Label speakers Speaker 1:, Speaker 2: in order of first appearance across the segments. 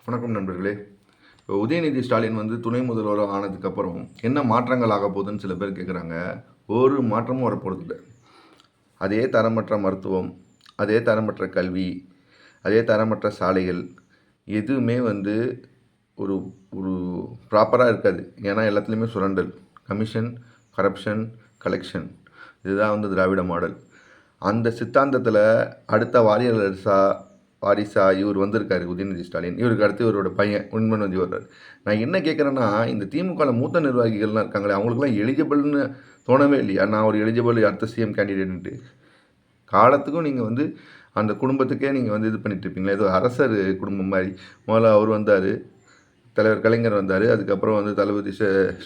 Speaker 1: வணக்கம் நண்பர்களே. இப்போ உதயநிதி ஸ்டாலின் துணை முதல்வராக ஆனதுக்கப்புறம் என்ன மாற்றங்கள் ஆக போகுதுன்னு சில பேர் கேட்குறாங்க. ஒரு மாற்றமும் வரப்போகிறதில்ல. அதே தரமற்ற மருத்துவம், அதே தரமற்ற கல்வி, அதே தரமற்ற சாலைகள் எதுவுமே ஒரு ஒரு ப்ராப்பராக இருக்காது. ஏன்னா எல்லாத்துலேயுமே சுரண்டல், கமிஷன், கரப்ஷன், கலெக்ஷன். இதுதான் திராவிட மாடல். அந்த சித்தாந்தத்தில் அடுத்த வாரிசா இவர் வந்திருக்காரு உதயநிதி ஸ்டாலின். இவருக்கு அடுத்து இவரோட பையன் உண்மன் வர்றார். நான் என்ன கேட்குறேன்னா, இந்த திமுகவில் மூத்த நிர்வாகிகள்லாம் இருக்காங்களே, அவங்களுக்குலாம் எலிஜிபிள்னு தோணவே இல்லையா? நான் ஒரு எலிஜிபிள் அடுத்த சிஎம் கேண்டிடேட்டு காலத்துக்கும் நீங்கள் அந்த குடும்பத்துக்கே நீங்கள் இது பண்ணிட்டு இருப்பீங்களா? ஏதோ அரசர் குடும்பம் மாதிரி. முதல்ல அவர் வந்தார், தலைவர் கலைஞர் வந்தார், அதுக்கப்புறம் தளபதி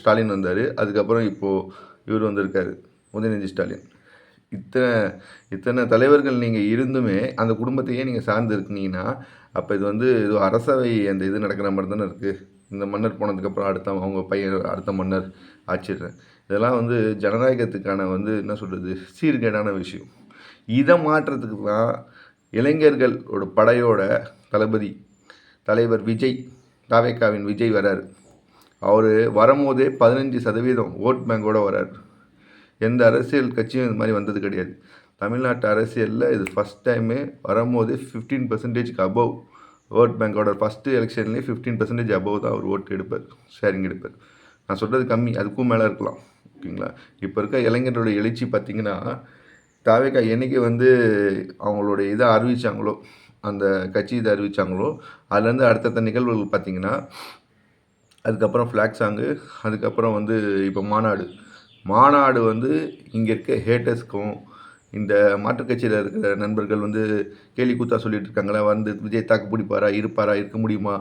Speaker 1: ஸ்டாலின் வந்தார், அதுக்கப்புறம் இப்போது இவர் வந்திருக்காரு உதயநிதி ஸ்டாலின். இத்தனை தலைவர்கள் நீங்கள் இருந்துமே அந்த குடும்பத்தையே நீங்கள் சார்ந்து இருக்கீங்கன்னா, அப்போ இது ஏதோ அரசவை அந்த இது நடக்கிற மாதிரி தானே இருக்குது. இந்த மன்னர் போனதுக்கப்புறம் அவங்க பையன் அடுத்த மன்னர் ஆட்சிடுறேன். இதெல்லாம் ஜனநாயகத்துக்கான என்ன சொல்கிறது, சீர்கேடான விஷயம். இதை மாற்றத்துக்கு தான் இளைஞர்களோட படையோட தலைவர் விஜய், தாவேக்காவின் விஜய் வராரு. அவர் வரும்போதே 15% ஓட் பேங்கோடு வராரு. எந்த அரசியல் கட்சியும் இது மாதிரி வந்தது கிடையாது. தமிழ்நாட்டு அரசியலில் இது ஃபஸ்ட் டைமு. வரும்போது 15% அபவ் ஓட் பேங்கோட ஃபஸ்ட்டு எலெக்ஷன்லேயே 15% அபவ் தான் அவர் ஓட்டு எடுப்பார், ஷேரிங் எடுப்பார். நான் சொல்கிறது கம்மி, அதுக்கும் மேலே இருக்கலாம். ஓகேங்களா? இப்போ இருக்க இளைஞர்களோட எழுச்சி பார்த்திங்கன்னா, தாவேக்கா என்றைக்கு அவங்களோட இதை அறிவித்தாங்களோ, அந்த கட்சி இதை அறிவித்தாங்களோ, அதுலேருந்து அடுத்தடுத்த நிகழ்வுகள் பார்த்திங்கன்னா, அதுக்கப்புறம் ஃப்ளாக் சாங்கு, அதுக்கப்புறம் இப்போ மாநாடு இங்கே இருக்க ஹேட்டர்ஸ்க்கும் இந்த மாற்றுக் கட்சியில் இருக்கிற நண்பர்கள் கேலி கூத்தா சொல்லிட்டு இருக்காங்களா, விஜய் தாக்கு பிடிப்பாரா, இருக்க முடியுமா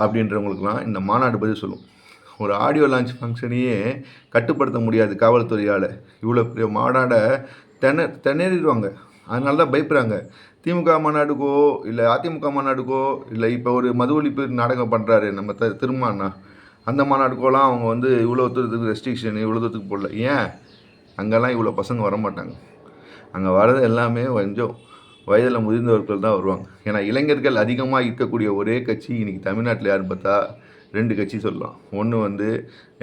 Speaker 1: அப்படின்றவங்களுக்குலாம் இந்த மாநாடு பதில் சொல்லும். ஒரு ஆடியோ லான்ச் ஃபங்க்ஷனையே கட்டுப்படுத்த முடியாது காவல்துறையால். இவ்வளோ பெரிய மாநாடை திணறிடுவாங்க. அதனால தான் பயப்படுறாங்க. திமுக மாநாடுக்கோ இல்லை அதிமுக மாநாடுக்கோ இல்லை இப்போ ஒரு மது ஒழிப்பு நாடகம் பண்ணுறாரு நம்ம திருமாண்ணா, அந்த மாநாடுக்கோலாம் அவங்க இவ்வளோ தூரத்துக்கு ரெஸ்ட்ரிக்ஷன் இவ்வளோ தூரத்துக்கு போடல. ஏன்? அங்கெல்லாம் இவ்வளோ பசங்க வரமாட்டாங்க. அங்கே வர்றது எல்லாமே கொஞ்சம் வயதில் முதிர்ந்தவர்கள் தான் வருவாங்க. ஏன்னா இளைஞர்கள் அதிகமாக இருக்கக்கூடிய ஒரே கட்சி இன்றைக்கி தமிழ்நாட்டில் யாருன்னு பார்த்தா 2 கட்சி சொல்லலாம். ஒன்று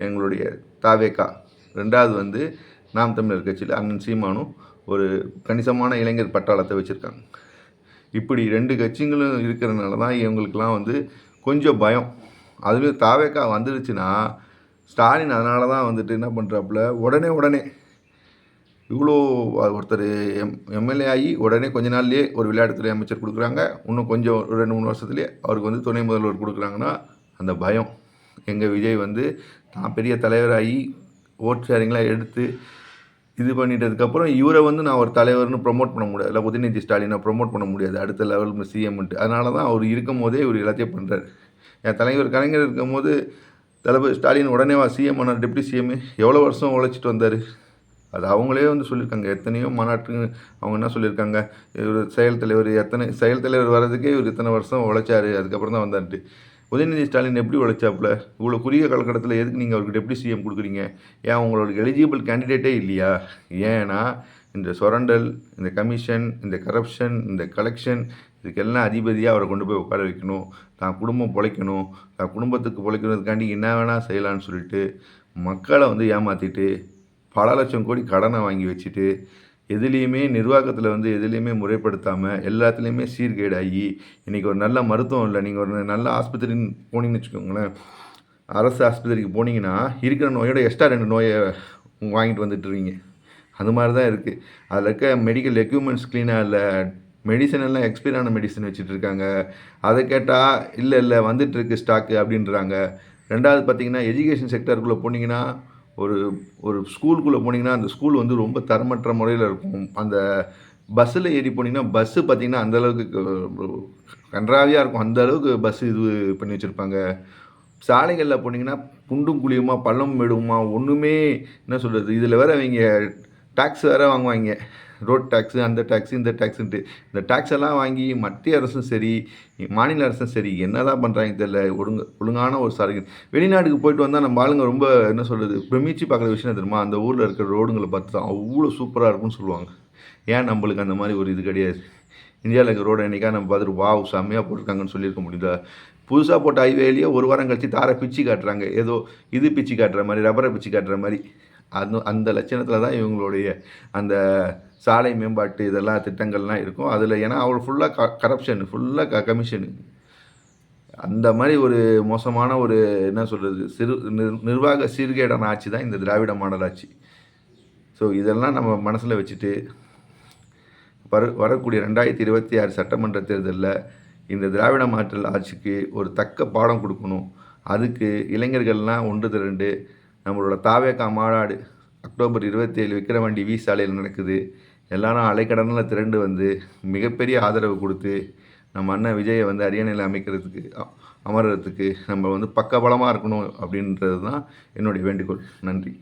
Speaker 1: எங்களுடைய தாவேக்கா, 2வது நாம் தமிழர் கட்சியில் அண்ணன் சீமானும் ஒரு கணிசமான இளைஞர் பட்டாளத்தை வச்சுருக்காங்க. இப்படி 2 கட்சிகளும் இருக்கிறதுனால தான் இவங்களுக்கெல்லாம் கொஞ்சம் பயம். அதுலேயும் தாவேக்கா வந்துடுச்சுன்னா ஸ்டாலின் அதனால தான் என்ன பண்ணுறாப்புல, உடனே இவ்வளோ ஒருத்தர் எம்எல்ஏ ஆகி உடனே கொஞ்ச நாள்லேயே ஒரு விளையாட்டுத்துறை அமைச்சர் கொடுக்குறாங்க. இன்னும் கொஞ்சம் 2-3 வருஷத்துலேயே அவருக்கு துணை முதல்வர் கொடுக்குறாங்கன்னா அந்த பயம். எங்கள் விஜய் தான் பெரிய தலைவராகி ஓட் ஷேரிங்லாம் எடுத்து இது பண்ணிட்டதுக்கப்புறம் இவரை நான் ஒரு தலைவர்னு ப்ரொமோட் பண்ண முடியாது, இல்லை உதயநிதி ஸ்டாலினை ப்ரொமோட் பண்ண முடியாது அடுத்த லெவல் சிஎம்ன்ட்டு. அதனால தான் அவர் இருக்கும் போதே இவர் எல்லாத்தையும் பண்ணுறாரு. என் தலைவர் கலைஞர் இருக்கும் போது தளபதி ஸ்டாலின் உடனே சிஎம் ஆனால் டெப்டி சிஎம் எவ்வளோ வருஷம் உழைச்சிட்டு வந்தார். அது அவங்களே சொல்லியிருக்காங்க. எத்தனையோ மாநாட்டுக்கு அவங்க என்ன சொல்லியிருக்காங்க, இவர் செயல் தலைவர் வர்றதுக்கே இவர் இத்தனை வருஷம் உழைச்சார், அதுக்கப்புறம் தான் வந்தார்ட்டு. உதயநிதி ஸ்டாலின் எப்படி உழைச்சாப்புல? இவ்வளோ குறுகிய காலகட்டத்தில் எதுக்கு நீங்கள் அவருக்கு டெப்டி சிஎம் கொடுக்குறீங்க? ஏன் உங்களோட எலிஜிபிள் கேண்டிடேட்டே இல்லையா? ஏன்னா இந்த சுரண்டல், இந்த கமிஷன், இந்த கரப்ஷன், இந்த கலெக்ஷன், இதுக்கெல்லாம் அதிபதியாக அவரை கொண்டு போய் உட்கார வைக்கணும். தான் குடும்பம் பிழைக்கணும், தான் குடும்பத்துக்கு பிழைக்கிறதுக்காண்டி என்ன வேணால் செய்யலான்னு சொல்லிட்டு மக்களை ஏமாற்றிட்டு பல லட்சம் கோடி கடனை வாங்கி வச்சுட்டு எதுலேயுமே நிர்வாகத்தில் எதுலேயுமே முறைப்படுத்தாமல் எல்லாத்துலேயுமே சீர்கேடாகி இன்றைக்கி ஒரு நல்ல மருத்துவம் இல்லை. நீங்கள் ஒரு நல்ல ஆஸ்பத்திரின்னு போனீங்கன்னு வச்சுக்கோங்களேன், அரசு ஆஸ்பத்திரிக்கு போனீங்கன்னா இருக்கிற நோயோட எக்ஸ்ட்ரா 2 நோயை வாங்கிட்டு வந்துட்டுருவீங்க. அது மாதிரி தான் இருக்குது. அதில் இருக்க மெடிக்கல் எக்யூப்மெண்ட்ஸ் க்ளீனாக இல்லை, மெடிசன் எல்லாம் எக்ஸ்பைரான மெடிசன் வச்சுட்ருக்காங்க. அதை கேட்டால் இல்லை வந்துட்டுருக்கு ஸ்டாக்கு அப்படின்றாங்க. 2வது பார்த்திங்கன்னா, எஜுகேஷன் செக்டருக்குள்ளே போனீங்கன்னா, ஒரு ஸ்கூலுக்குள்ளே போனீங்கன்னா அந்த ஸ்கூல் ரொம்ப தரமற்ற முறையில் இருக்கும். அந்த பஸ்ஸில் ஏறி போனீங்கன்னா பஸ்ஸு பார்த்திங்கன்னா அந்தளவுக்கு கன்றாவியாக இருக்கும். அந்தளவுக்கு பஸ்ஸு இது பண்ணி வச்சுருப்பாங்க. சாலைகளில் போனீங்கன்னா குண்டும் குழியுமா பள்ளம் மேடுமா ஒன்றுமே என்ன சொல்கிறது. இதில் வேறு அவங்க டேக்ஸ் வேறு வாங்குவாங்க, ரோட் டேக்ஸு, அந்த டேக்ஸு, இந்த டேக்ஸுன்ட்டு. இந்த டேக்ஸ் எல்லாம் வாங்கி மத்திய அரசும் சரி மாநில அரசும் சரி என்ன தான் பண்ணுறாங்க தெரியல. ஒழுங்கான ஒரு சாலை. வெளிநாட்டுக்கு போயிட்டு வந்தால் நம்ம ஆளுங்க ரொம்ப என்ன சொல்கிறது பிரமிச்சு பார்க்குற விஷயம் தெரியுமா, அந்த ஊரில் இருக்கிற ரோடுங்களை பார்த்து தான் அவ்வளோ சூப்பராக இருக்கும்னு சொல்லுவாங்க. ஏன் நம்மளுக்கு அந்த மாதிரி ஒரு இது கிடையாது? இந்தியாவில் இருக்க ரோடு என்னைக்கா நம்ம பார்த்துட்டு வாவ் செம்மையாக போட்டிருக்காங்கன்னு சொல்லியிருக்க முடியுதா? புதுசாக போட்ட ஹைவேலேயே ஒரு வாரம் கழிச்சு தாரை பிச்சு காட்டுறாங்க. ஏதோ இது பிச்சு காட்டுற மாதிரி, ரப்பரை பிச்சு காட்டுற மாதிரி. அந்த லட்சணத்தில் தான் இவங்களுடைய அந்த சாலை மேம்பாட்டு இதெல்லாம் திட்டங்கள்லாம் இருக்கும். அதில் ஏன்னா அவர் ஃபுல்லாக கரப்ஷன், ஃபுல்லாக கமிஷனு. அந்த மாதிரி ஒரு மோசமான ஒரு என்ன சொல்கிறது, நிர்வாக சீர்கேடான ஆட்சி தான் இந்த திராவிட மாடல் ஆட்சி. ஸோ இதெல்லாம் நம்ம மனசில் வச்சுட்டு வரக்கூடிய 2026 சட்டமன்ற தேர்தலில் இந்த திராவிட மாடல் ஆட்சிக்கு ஒரு தக்க பாடம் கொடுக்கணும். அதுக்கு இளைஞர்கள்லாம் ஒன்று திரண்டு நம்மளோட தாவேகா மாநாடு அக்டோபர் 27 விக்கிரவாண்டி வி சாலையில் நடக்குது. எல்லாரும் அலைக்கடனில் திரண்டு வந்து மிகப்பெரிய ஆதரவு கொடுத்து நம்ம அண்ணன் விஜயை வந்து அரியணையில் அமைக்கிறதுக்கு அமர்றதுக்கு நம்ம வந்து பக்கபலமாக இருக்கணும் அப்படின்றது தான் என்னுடைய வேண்டுகோள். நன்றி.